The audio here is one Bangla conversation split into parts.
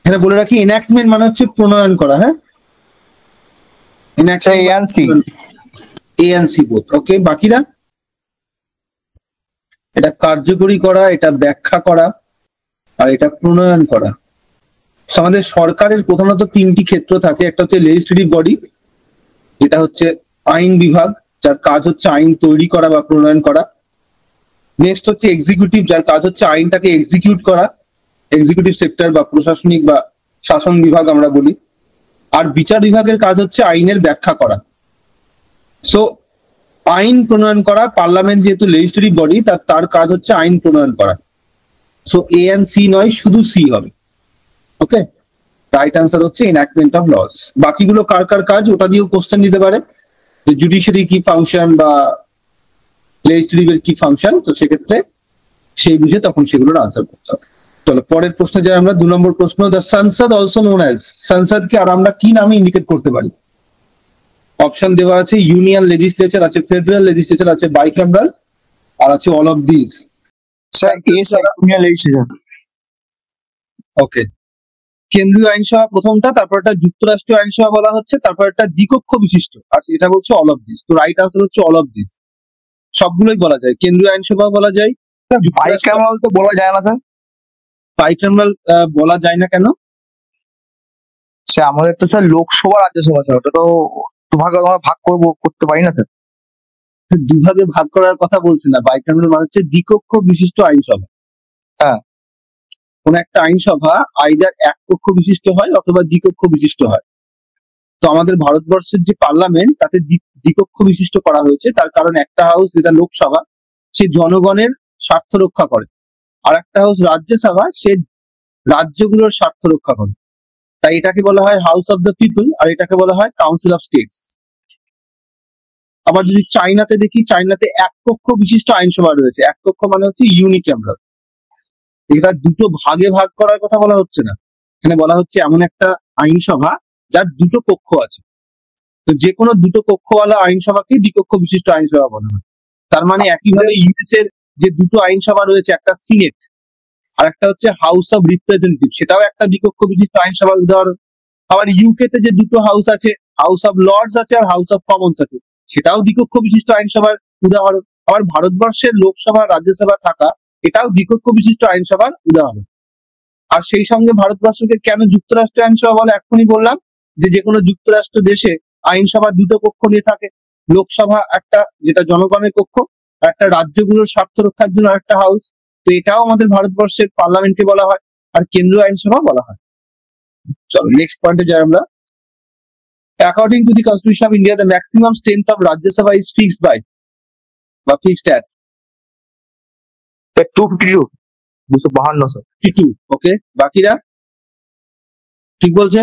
এখানে বলে রাখি এনাক্টমেন্ট মানে হচ্ছে প্রণয়ন করা। হ্যাঁ, এএনসি বোথ। ওকে, বাকিরা? এটা কার্যকরী করা, এটা ব্যাখ্যা করা, আর এটা প্রণয়ন করা। আমাদের সরকারের প্রধানত তিনটি ক্ষেত্র থাকে। একটা হচ্ছে লেজিসলেটিভ বডি, যেটা হচ্ছে আইন বিভাগ, যার কাজ হচ্ছে আইন তৈরি করা বা প্রণয়ন করা। নেক্সট হচ্ছে এক্সিকিউটিভ, যার কাজ হচ্ছে আইনটাকে এক্সিকিউট করা, এক্সিকিউটিভ সেক্টর বা প্রশাসনিক বা শাসন বিভাগ আমরা বলি। আর বিচার বিভাগের কাজ হচ্ছে আইনের ব্যাখ্যা করা। সো আইন প্রণয়ন করা, পার্লামেন্ট যেহেতু লেজিসলেটিভ বডি, তার কাজ হচ্ছে আইন প্রণয়ন করা। সো এ এন্ড সি নয়, শুধু সি হবে। ওকে, রাইট আনসার হচ্ছে এনঅ্যাক্টমেন্ট অফ লস। বাকিগুলো কার কার কাজ ওটা দিয়েও কোশ্চেন দিতে পারে, যে জুডিশিয়ারি কি ফাংশন বা লেজিসলেটিভের কি ফাংশন, তো সেক্ষেত্রে সেই বুঝে তখন সেগুলোর আনসার করতে হবে। চলো পরের প্রশ্নে যাই আমরা। 2 নম্বর প্রশ্ন, the Sansad also known as, সংসদকে আর আমরা কি নামে ইন্ডিকেট করতে পারি? অপশন দেওয়া আছে, ইউনিয়ন লেজিসলেচার আছে, ফেডারেল লেজিসলেচার আছে, বাইক্যামেরাল, আর আছে all of this. Sir union legislature. Okay, কেন্দ্রীয় আইনসভা প্রথমটা, তারপর একটা যুক্তরাষ্ট্রীয় আইনসভা বলা হচ্ছে, তারপর একটা দ্বিকক্ষ বিশিষ্ট, আর এটা বলছে অল অফ দিস। তো রাইট আনসার হচ্ছে অল অফ দিস। সবগুলোই বলা যায়, কেন্দ্রীয় আইনসভা বলা যায়। বাইক্যামেরাল তো বলা যায় না স্যার। বাইক্যামেরাল বলা যায় না কেন? স্যার আমাদের তো স্যার লোকসভা রাজ্যসভা, স্যার ওটা তো দুভাগে আমরা ভাগ করতে পারি না স্যার। দুভাগে ভাগ করার কথা বলছি না, বাইক্যামেরাল মানে হচ্ছে দ্বিকক্ষ বিশিষ্ট আইনসভা। হ্যাঁ, কোন একটা আইনসভা আইদার এক কক্ষ বিশিষ্ট হয় অথবা দ্বিকক্ষ বিশিষ্ট হয়। তো আমাদের ভারতবর্ষের যে পার্লামেন্ট, তাতে দ্বিকক্ষ বিশিষ্ট করা হয়েছে, তার কারণ একটা হাউস যেটা লোকসভা, সে জনগণের স্বার্থ রক্ষা করে, আর একটা হাউস রাজ্যসভা, সে রাজ্যগুলোর স্বার্থ রক্ষা করে। তাই এটাকে বলা হয় হাউস অফ দ্য পিপল, আর এটাকে বলা হয় কাউন্সিল অফ স্টেটস। আবার যদি চাইনাতে দেখি, চাইনাতে এক কক্ষ বিশিষ্ট আইনসভা রয়েছে। এক কক্ষ মানে হচ্ছে ইউনিক্যামেরাল। এটা দুটো ভাগে ভাগ করার কথা বলা হচ্ছে না, এখানে বলা হচ্ছে এমন একটা আইনসভা যার দুটো কক্ষ আছে। তো যে কোনো দুটো কক্ষওয়ালা আইনসভাকে দ্বিকক্ষ বিশিষ্ট আইনসভা বলা হয়। তার মানে একইভাবে ইউএস এর যে দুটো আইনসভা রয়েছে, একটা সিনেট আর একটা হচ্ছে হাউস অফ রিপ্রেজেন্টেটিভ, সেটাও একটা দ্বিকক্ষ বিশিষ্ট আইনসভার উদাহরণ। আবার ইউকে তে যে দুটো হাউস আছে, হাউস অফ লর্ডস আছে আর হাউস অফ কমন্স আছে, সেটাও দ্বিকক্ষ বিশিষ্ট আইনসভার উদাহরণ। আবার ভারতবর্ষের লোকসভা রাজ্যসভা থাকা, এটাও দ্বিকক্ষ বিশিষ্ট আইনসভার উদাহরণ। আর সেই সঙ্গে ভারতবর্ষকে কেন যুক্তরাষ্ট্র আইনসভা বলে, এখনই বললাম যে কোনো যুক্তরাষ্ট্র দেশে আইনসভা দুটো কক্ষ নিয়ে থাকে। লোকসভা একটা, যেটা জনগণের কক্ষ, আর একটা রাজ্যগুলোর স্বার্থ রক্ষার জন্য একটা হাউস। তো এটাও আমাদের ভারতবর্ষের পার্লামেন্টকে বলা হয়, আর কেন্দ্রীয় আইনসভা বলা হয়। চলো নেক্সট পয়েন্টে যাই আমরা। According to the constitution of India, the maximum strength of Rajya Sabha is fixed by, বা ফিক্সড অ্যাট 252, 252 স্যার। 2। ওকে, বাকিরা ঠিক বলছে?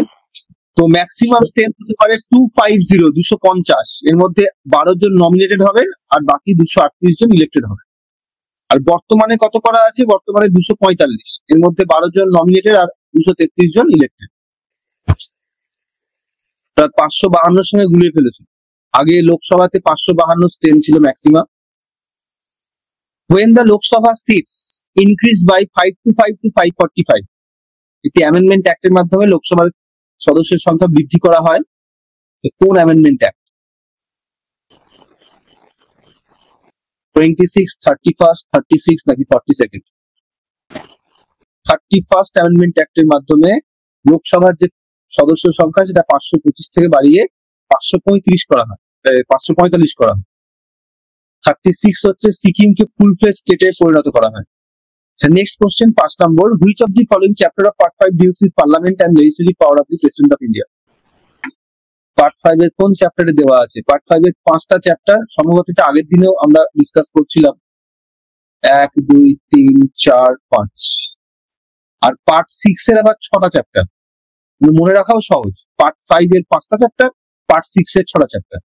তো ম্যাক্সিমাম স্ট্রেংথ হতে পারে 250, 250। এর মধ্যে 12 জন নমিনেটেড হবে আর বাকি 238 জন ইলেক্টেড হবে। আর বর্তমানে কত করা আছে? বর্তমানে 245। এর মধ্যে 12 জন নমিনেটেড আর 233 জন ইলেক্টেড। 552 সঙ্গে গুলিয়ে ফেলেছে। আগে লোকসভাতে 552 স্ট্রেংথ ছিল maximum. When the Lok Sabha seats increased by 525 to 545, একটি অ্যামেন্ডমেন্ট অ্যাক্টের মাধ্যমে লোকসভার সদস্যের সংখ্যা বৃদ্ধি করা হয়। কোন অ্যামেন্ডমেন্ট অ্যাক্ট? 26, 31, 36 নাকি 42? 31st অ্যামেন্ডমেন্ট অ্যাক্টের মাধ্যমে লোকসভার যে সদস্য সংখ্যা, সেটা 525 থেকে বাড়িয়ে 535 করা হয়, 545 করা হয়। 36 হচ্ছে সিকিমকে ফুল ফ্লেজ স্টেটে পরিণত করা হয়। Next question, 5 number, which of the following chapter of part 5 deals with parliament and legislative power of the president of India? Part 5 এর কোন চ্যাপ্টারে দেওয়া আছে? পার্ট 5 এর 5টা চ্যাপ্টার, সম্ভবত এটা আগের দিনেও আমরা ডিসকাস করছিলাম, 1, 2, 3, 4, 5। আর পার্ট 6 এর আবার 6টা চ্যাপ্টার, মনে রাখাও সহজ। পার্ট 5 এর 5টা চ্যাপ্টার, পার্ট 6 এর 6টা চ্যাপ্টার।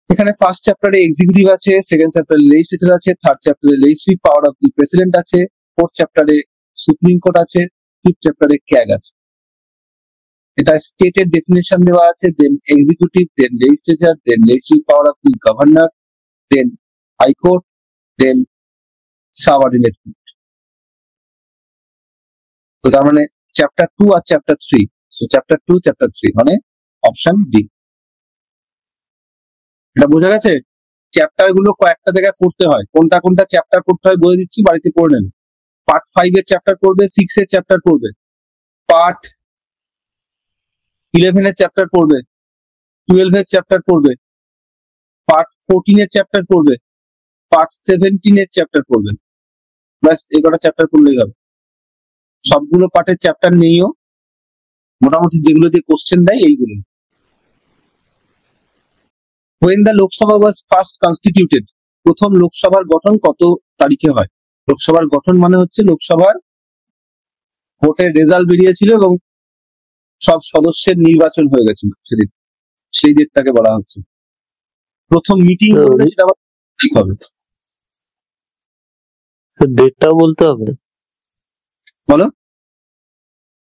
এখানে ফার্স্ট চ্যাপ্টারে এক্সিকিউটিভ আছে, সেকেন্ড চ্যাপ্টারে লেজিসলেচার আছে, থার্ড চ্যাপ্টারে legislative power of the president আছে, ফোর্থ চ্যাপ্টারে সুপ্রিম কোর্ট আছে, ফিফথ চ্যাপ্টারে ক্যাগ আছে। এটা স্টেটের ডেফিনেশন দেওয়া আছে, দেন executive, then legislature, then legislative power of the governor, then high court, then subordinate. তো তার মানে চ্যাপ্টার 2 আর চ্যাপ্টার 3, সো চ্যাপ্টার 2 চ্যাপ্টার 3 মানে অপশন ডি। এটা বোঝা গেছে? চ্যাপ্টার গুলো কয়েকটা জায়গায় পড়তে হয়, কোনটা কোনটা চ্যাপ্টার পড়তে হয় বলে দিচ্ছি, বাড়িতে পড়ে নেবে। পার্ট 5 এর চ্যাপ্টার পড়বে, 6 এর চ্যাপ্টার পড়বে, পার্ট 11 এর চ্যাপ্টার পড়বে, 12 এর চ্যাপ্টার পড়বে, পার্ট 14 এর চ্যাপ্টার পড়বে, পার্ট 17 এর চ্যাপ্টার পড়বে। ব্যাস এগারোটা চ্যাপ্টার পড়লেই হবে। সবগুলো পার্টের চ্যাপ্টার নেইও, মোটামুটি যেগুলো দিয়ে কোশ্চেন দেয় এইগুলো। When the Lok Sabha was first constituted, প্রথম লোকসভার গঠন কত তারিখে হয়? লোকসভার গঠন মানে হচ্ছে লোকসভার ভোটের রেজাল্ট বেরিয়েছিল এবং সব সদস্যের নির্বাচন হয়ে গেছিল সেদিন, সেই ডেটটাকে বলা হচ্ছে। প্রথম মিটিং করলে সেটা আবার ঠিক হবে। ডেটটা বলতে হবে। বলো।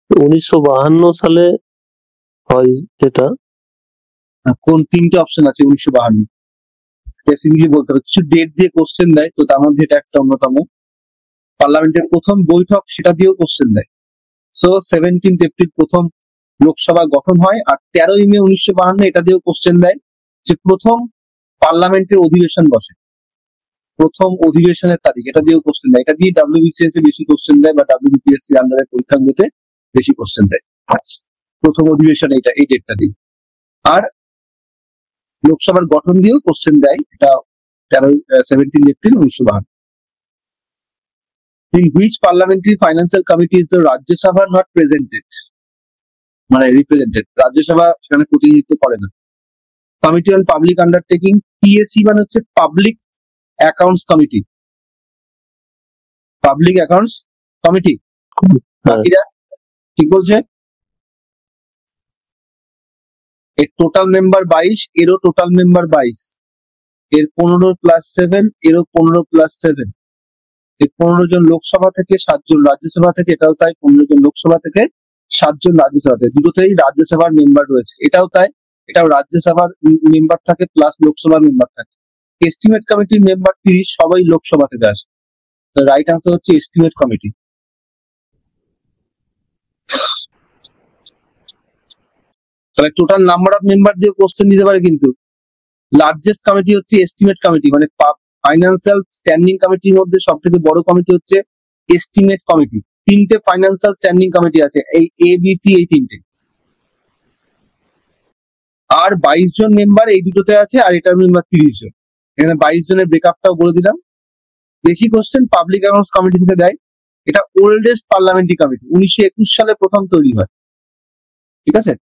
1952 সালে হয় এটা। কোন তিনটে অপশন আছে 1952? স্পেসিফিকলি বলতে হবে, কিছু ডেট দিয়ে কোশ্চেন দেয়, তো তার মধ্যে এটা একটা অন্যতম। পার্লামেন্টের প্রথম বৈঠক সেটা দিয়েও কোশ্চেন দেয়। সো 17 এপ্রিল প্রথম লোকসভা গঠন হয়, আর 13 মে 1952 এটা দিয়েও কোশ্চেন দেয় যে প্রথম পার্লামেন্টের অধিবেশন বসে, প্রথম অধিবেশনের তারিখ, এটা দিয়েও কোশ্চেন দেয়। এটা দিয়ে WBCS এ বেশি কোশ্চেন দেয় বা WBPSC আন্ডারে পরীক্ষাগুলোতে বেশি কোশ্চেন দেয়। প্রথম অধিবেশন এটা, এই ডেটটা দিয়ে। আর লোকসভার গঠন দিয়েও কোশ্চেন দেয়, এটা 17 April 1952। In which parliamentary financial committee is the Rajya Sabha not presented? মানে রিপ্রেজেন্টেড, রাজ্যসভা সেখানে প্রতিনিধিত্ব করে না। Committee on public undertaking, PAC মানে হচ্ছে public accounts committee, public accounts committee. বাকিরা ঠিক বলছে? এর টোটাল মেম্বার 22, এরও টোটাল মেম্বার 22, এর 15 প্লাস 7, এরও 15 প্লাস 7, এর 15 জন লোকসভা থেকে, 7 জন রাজ্যসভা থেকে, এটাও তাই 15 জন লোকসভা থেকে, 7 জন রাজ্যসভা থেকে, দুটোতেই রাজ্যসভার মেম্বার রয়েছে। এটাও তাই, এটাও রাজ্যসভার মেম্বার থাকে প্লাস লোকসভার মেম্বার থাকে। এস্টিমেট কমিটির মেম্বার 30, সবাই লোকসভা থেকে আসে। রাইট আনসার হচ্ছে এস্টিমেট কমিটি। তাহলে টোটাল নাম্বার অফ মেম্বার দিয়ে কোশ্চেন দিতে পারে, কিন্তু লার্জেস্ট কমিটি হচ্ছে এস্টিমেট কমিটি, মানে ফাইন্যান্সিয়াল স্ট্যান্ডিং কমিটির মধ্যে সব থেকে বড় কমিটি হচ্ছে এস্টিমেট কমিটি। 3টে ফাইন্যান্সিয়াল স্ট্যান্ডিং কমিটি আছে, এই ABC, এই 3টে। আর 22 জন মেম্বার এই দুটোতে আছে, আর এটার মেম্বার 30 জন। এখানে 22 জনের ব্রেকআপটাও বলে দিলাম। বেশি কোশ্চেন পাবলিক অ্যাকাউন্টস কমিটি থেকে দেয়। এটা ওল্ডেস্ট পার্লামেন্টারি কমিটি, 1921 সালে প্রথম তৈরি হয়। ঠিক আছে।